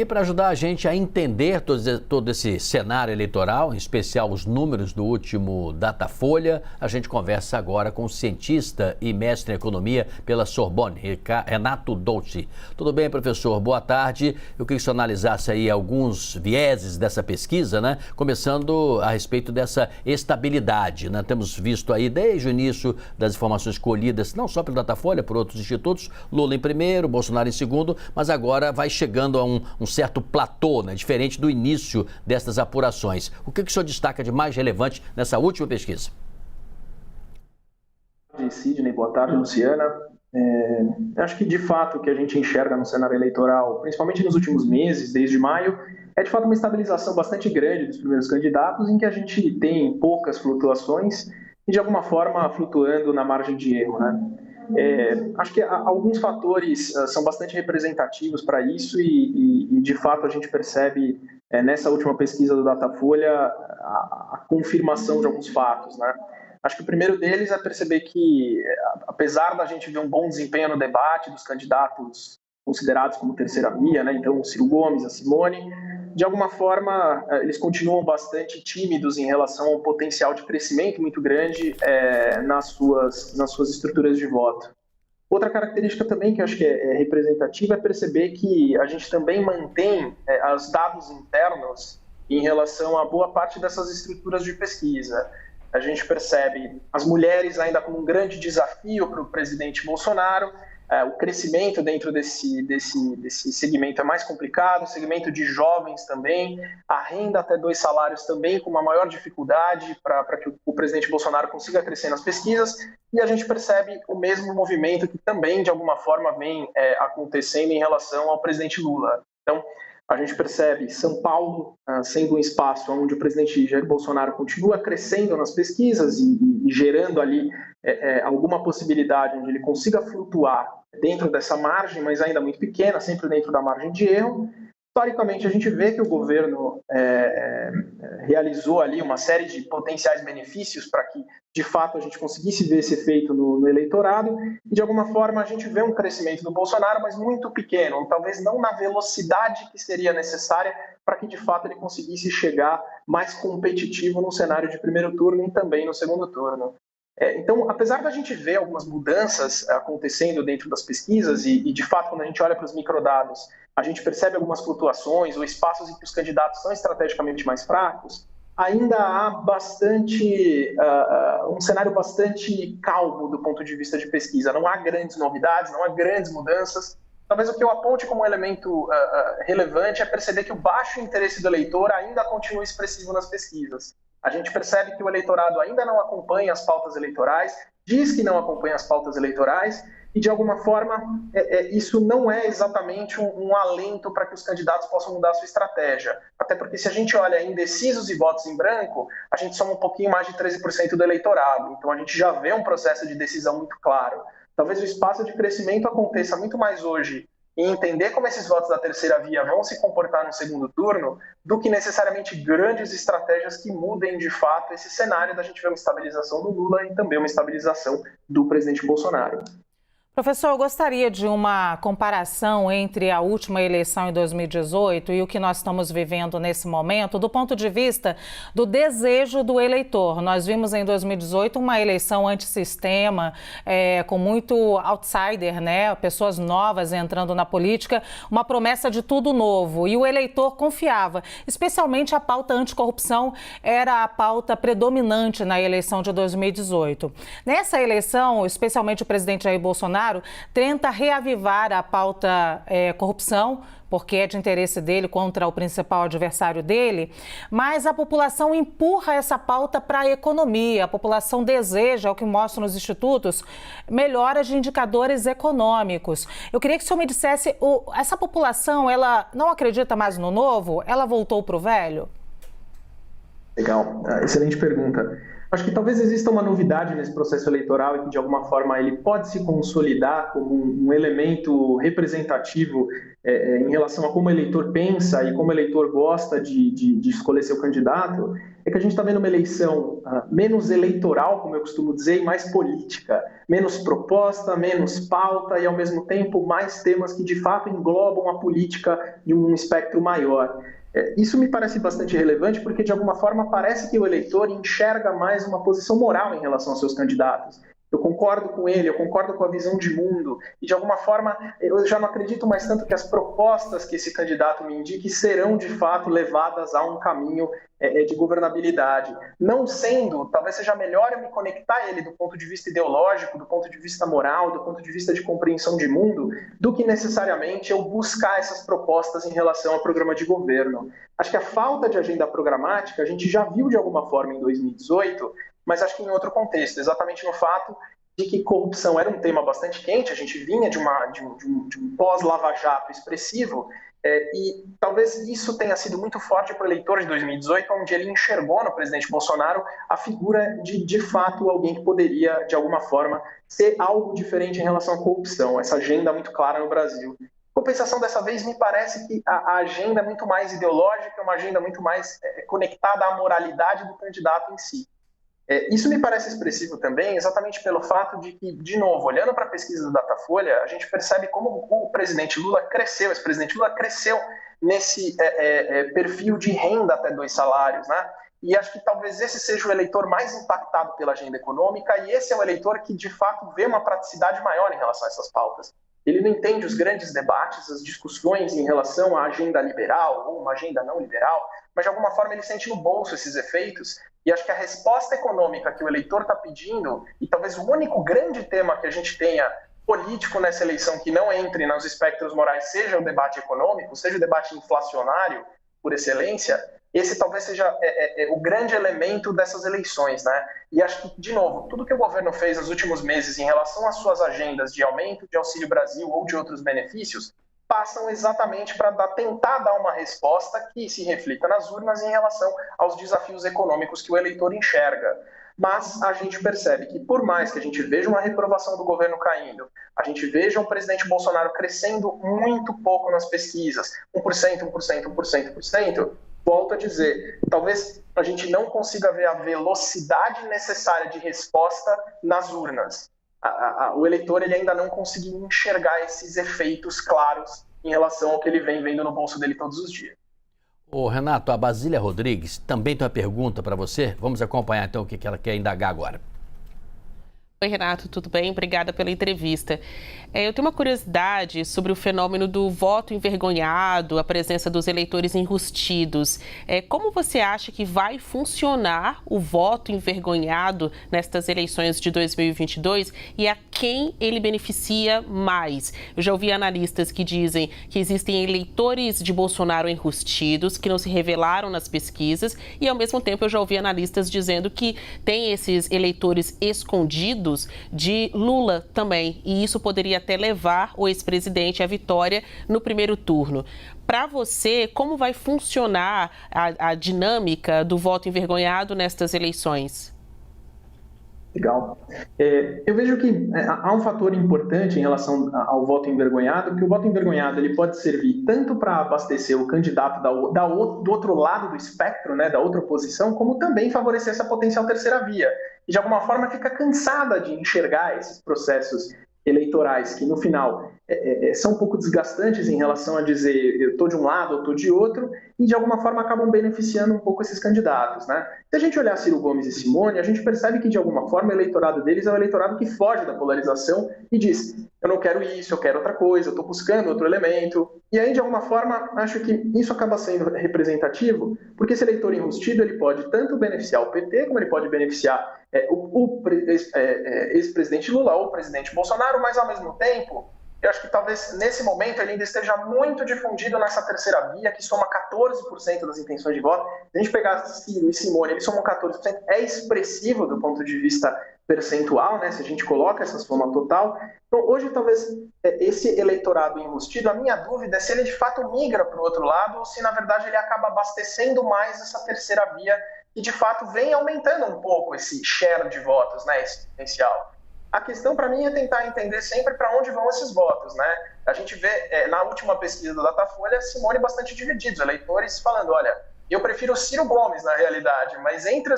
E para ajudar a gente a entender todo esse cenário eleitoral, em especial os números do último Datafolha, a gente conversa agora com o cientista e mestre em economia pela Sorbonne, Renato Dolci. Tudo bem, professor? Boa tarde. Eu queria que você analisasse aí alguns vieses dessa pesquisa, né? Começando a respeito dessa estabilidade, né? Temos visto aí desde o início das informações colhidas, não só pelo Datafolha, por outros institutos, Lula em primeiro, Bolsonaro em segundo, mas agora vai chegando a um certo platô, né? Diferente do início destas apurações. O que o senhor destaca de mais relevante nessa última pesquisa? Boa tarde, Sidney. Boa tarde, Luciana. Acho que, de fato, o que a gente enxerga no cenário eleitoral, principalmente nos últimos meses, desde maio, é, de fato, uma estabilização bastante grande dos primeiros candidatos, em que a gente tem poucas flutuações e, de alguma forma, flutuando na margem de erro, né? Acho que alguns fatores são bastante representativos para isso e, de fato, a gente percebe nessa última pesquisa do Datafolha a confirmação de alguns fatos, né? Acho que o primeiro deles é perceber que, apesar da gente ver um bom desempenho no debate dos candidatos considerados como terceira via, né? Então o Ciro Gomes, a Simone, de alguma forma eles continuam bastante tímidos em relação ao potencial de crescimento muito grande nas suas estruturas de voto. Outra característica também que eu acho que é representativa é perceber que a gente também mantém os dados internos em relação a boa parte dessas estruturas de pesquisa. A gente percebe as mulheres ainda como um grande desafio para o presidente Bolsonaro, o crescimento dentro desse segmento é mais complicado, o segmento de jovens também, a renda até 2 salários também com uma maior dificuldade para que o presidente Bolsonaro consiga crescer nas pesquisas, e a gente percebe o mesmo movimento que também, de alguma forma, vem acontecendo em relação ao presidente Lula. Então, a gente percebe São Paulo sendo um espaço onde o presidente Jair Bolsonaro continua crescendo nas pesquisas e gerando ali alguma possibilidade onde ele consiga flutuar dentro dessa margem, mas ainda muito pequena, sempre dentro da margem de erro. Historicamente, a gente vê que o governo realizou ali uma série de potenciais benefícios para que, de fato, a gente conseguisse ver esse efeito no eleitorado e, de alguma forma, a gente vê um crescimento do Bolsonaro, mas muito pequeno, talvez não na velocidade que seria necessária para que, de fato, ele conseguisse chegar mais competitivo no cenário de primeiro turno e também no segundo turno. Então, apesar da gente ver algumas mudanças acontecendo dentro das pesquisas e, de fato, quando a gente olha para os microdados, a gente percebe algumas flutuações ou espaços em que os candidatos são estrategicamente mais fracos, ainda há um cenário bastante calmo do ponto de vista de pesquisa. Não há grandes novidades, não há grandes mudanças. Talvez o que eu aponte como um elemento relevante é perceber que o baixo interesse do eleitor ainda continua expressivo nas pesquisas. A gente percebe que o eleitorado ainda não acompanha as pautas eleitorais, diz que não acompanha as pautas eleitorais e, de alguma forma, isso não é exatamente um alento para que os candidatos possam mudar a sua estratégia. Até porque, se a gente olha indecisos e votos em branco, a gente soma um pouquinho mais de 13% do eleitorado. Então, a gente já vê um processo de decisão muito claro. Talvez o espaço de crescimento aconteça muito mais hoje e entender como esses votos da terceira via vão se comportar no segundo turno, do que necessariamente grandes estratégias que mudem de fato esse cenário da gente ver uma estabilização do Lula e também uma estabilização do presidente Bolsonaro. Professor, eu gostaria de uma comparação entre a última eleição em 2018 e o que nós estamos vivendo nesse momento, do ponto de vista do desejo do eleitor. Nós vimos em 2018 uma eleição antissistema, com muito outsider, né? Pessoas novas entrando na política, uma promessa de tudo novo. E o eleitor confiava, especialmente a pauta anticorrupção era a pauta predominante na eleição de 2018. Nessa eleição, especialmente o presidente Jair Bolsonaro tenta reavivar a pauta corrupção, porque é de interesse dele contra o principal adversário dele, mas a população empurra essa pauta para a economia. A população deseja, o que mostram os institutos, melhoras de indicadores econômicos. Eu queria que o senhor me dissesse, essa população, ela não acredita mais no novo? Ela voltou para o velho? Legal, excelente pergunta. Acho que talvez exista uma novidade nesse processo eleitoral e que, de alguma forma, ele pode se consolidar como um elemento representativo em relação a como o eleitor pensa e como o eleitor gosta de escolher seu candidato, é é que a gente está vendo uma eleição menos eleitoral, como eu costumo dizer, e mais política. Menos proposta, menos pauta e, ao mesmo tempo, mais temas que, de fato, englobam a política de um espectro maior. Isso me parece bastante relevante porque, de alguma forma, parece que o eleitor enxerga mais uma posição moral em relação aos seus candidatos. Eu concordo com ele, eu concordo com a visão de mundo e, de alguma forma, eu já não acredito mais tanto que as propostas que esse candidato me indique serão, de fato, levadas a um caminho de governabilidade. Não sendo, talvez seja melhor eu me conectar a ele do ponto de vista ideológico, do ponto de vista moral, do ponto de vista de compreensão de mundo, do que necessariamente eu buscar essas propostas em relação ao programa de governo. Acho que a falta de agenda programática a gente já viu de alguma forma em 2018, mas acho que em outro contexto, exatamente no fato de que corrupção era um tema bastante quente, a gente vinha de um pós-Lava Jato expressivo, e talvez isso tenha sido muito forte para o eleitor de 2018, onde ele enxergou no presidente Bolsonaro a figura de fato, alguém que poderia, de alguma forma, ser algo diferente em relação à corrupção, essa agenda muito clara no Brasil. Compensação, dessa vez, me parece que a agenda é muito mais ideológica, uma agenda muito mais conectada à moralidade do candidato em si. Isso me parece expressivo também, exatamente pelo fato de que, de novo, olhando para a pesquisa do Datafolha, a gente percebe como o presidente Lula cresceu, esse presidente Lula cresceu nesse perfil de renda até 2 salários, né? E acho que talvez esse seja o eleitor mais impactado pela agenda econômica e esse é o eleitor que, de fato, vê uma praticidade maior em relação a essas pautas. Ele não entende os grandes debates, as discussões em relação à agenda liberal ou uma agenda não liberal, mas de alguma forma ele sente no bolso esses efeitos. E acho que a resposta econômica que o eleitor está pedindo, e talvez o único grande tema que a gente tenha político nessa eleição que não entre nos espectros morais, seja o debate econômico, seja o debate inflacionário por excelência, esse talvez seja o grande elemento dessas eleições, né? E acho que, de novo, tudo que o governo fez nos últimos meses em relação às suas agendas de aumento de Auxílio Brasil ou de outros benefícios, passam exatamente para tentar dar uma resposta que se reflita nas urnas em relação aos desafios econômicos que o eleitor enxerga. Mas a gente percebe que, por mais que a gente veja uma reprovação do governo caindo, a gente veja o presidente Bolsonaro crescendo muito pouco nas pesquisas, 1%, volto a dizer, talvez a gente não consiga ver a velocidade necessária de resposta nas urnas. O eleitor ele ainda não conseguiu enxergar esses efeitos claros em relação ao que ele vem vendo no bolso dele todos os dias. Ô Renato, a Basília Rodrigues também tem uma pergunta para você. Vamos acompanhar então o que ela quer indagar agora. Oi, Renato, tudo bem? Obrigada pela entrevista. Eu tenho uma curiosidade sobre o fenômeno do voto envergonhado, a presença dos eleitores enrustidos. Como você acha que vai funcionar o voto envergonhado nestas eleições de 2022 e a quem ele beneficia mais? Eu já ouvi analistas que dizem que existem eleitores de Bolsonaro enrustidos, que não se revelaram nas pesquisas, e ao mesmo tempo eu já ouvi analistas dizendo que tem esses eleitores escondidos de Lula também, e isso poderia até levar o ex-presidente à vitória no primeiro turno. Para você, como vai funcionar a dinâmica do voto envergonhado nestas eleições? Legal. Eu vejo que há um fator importante em relação ao voto envergonhado, que o voto envergonhado ele pode servir tanto para abastecer o candidato do outro lado do espectro, né, da outra oposição, como também favorecer essa potencial terceira via, que de alguma forma fica cansada de enxergar esses processos eleitorais que, no final, são um pouco desgastantes em relação a dizer eu estou de um lado, eu estou de outro, e de alguma forma acabam beneficiando um pouco esses candidatos, né? Se a gente olhar Ciro Gomes e Simone, a gente percebe que, de alguma forma, o eleitorado deles é um eleitorado que foge da polarização e diz eu não quero isso, eu quero outra coisa, eu estou buscando outro elemento. E aí, de alguma forma, acho que isso acaba sendo representativo, porque esse eleitor enrustido ele pode tanto beneficiar o PT, como ele pode beneficiar o ex-presidente Lula ou o presidente Bolsonaro, mas, ao mesmo tempo, eu acho que talvez nesse momento ele ainda esteja muito difundido nessa terceira via, que soma 14% das intenções de voto. Se a gente pegar Ciro e Simone, eles somam 14%, é expressivo do ponto de vista percentual, né, se a gente coloca essa soma total. Então, hoje, talvez, esse eleitorado enrustido, a minha dúvida é se ele de fato migra para o outro lado ou se, na verdade, ele acaba abastecendo mais essa terceira via e, de fato, vem aumentando um pouco esse share de votos, né, esse potencial. A questão para mim é tentar entender sempre para onde vão esses votos, né? A gente vê na última pesquisa do Datafolha, Simone bastante divididos, eleitores falando, olha, Eu prefiro o Ciro Gomes, na realidade, mas entre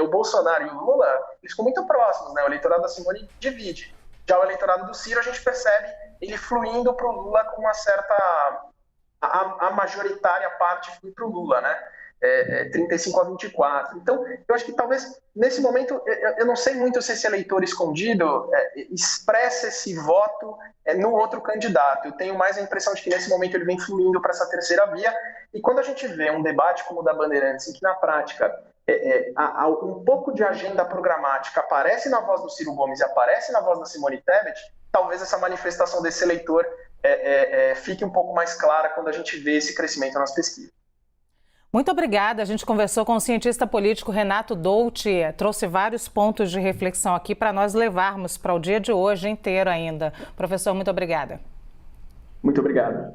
o Bolsonaro e o Lula, eles ficam muito próximos, né? O eleitorado da Simone divide. Já o eleitorado do Ciro, a gente percebe ele fluindo para o Lula com uma certa... A majoritária parte flui para o Lula, né? 35-24. Então, eu acho que talvez, nesse momento, eu não sei muito se esse eleitor escondido expressa esse voto no outro candidato. Eu tenho mais a impressão de que, nesse momento, ele vem fluindo para essa terceira via. E quando a gente vê um debate como o da Bandeirantes, em que, na prática, um pouco de agenda programática aparece na voz do Ciro Gomes e aparece na voz da Simone Tebet, talvez essa manifestação desse eleitor fique um pouco mais clara quando a gente vê esse crescimento nas pesquisas. Muito obrigada. A gente conversou com o cientista político Renato Dolti, trouxe vários pontos de reflexão aqui para nós levarmos para o dia de hoje inteiro ainda. Professor, muito obrigada. Muito obrigado.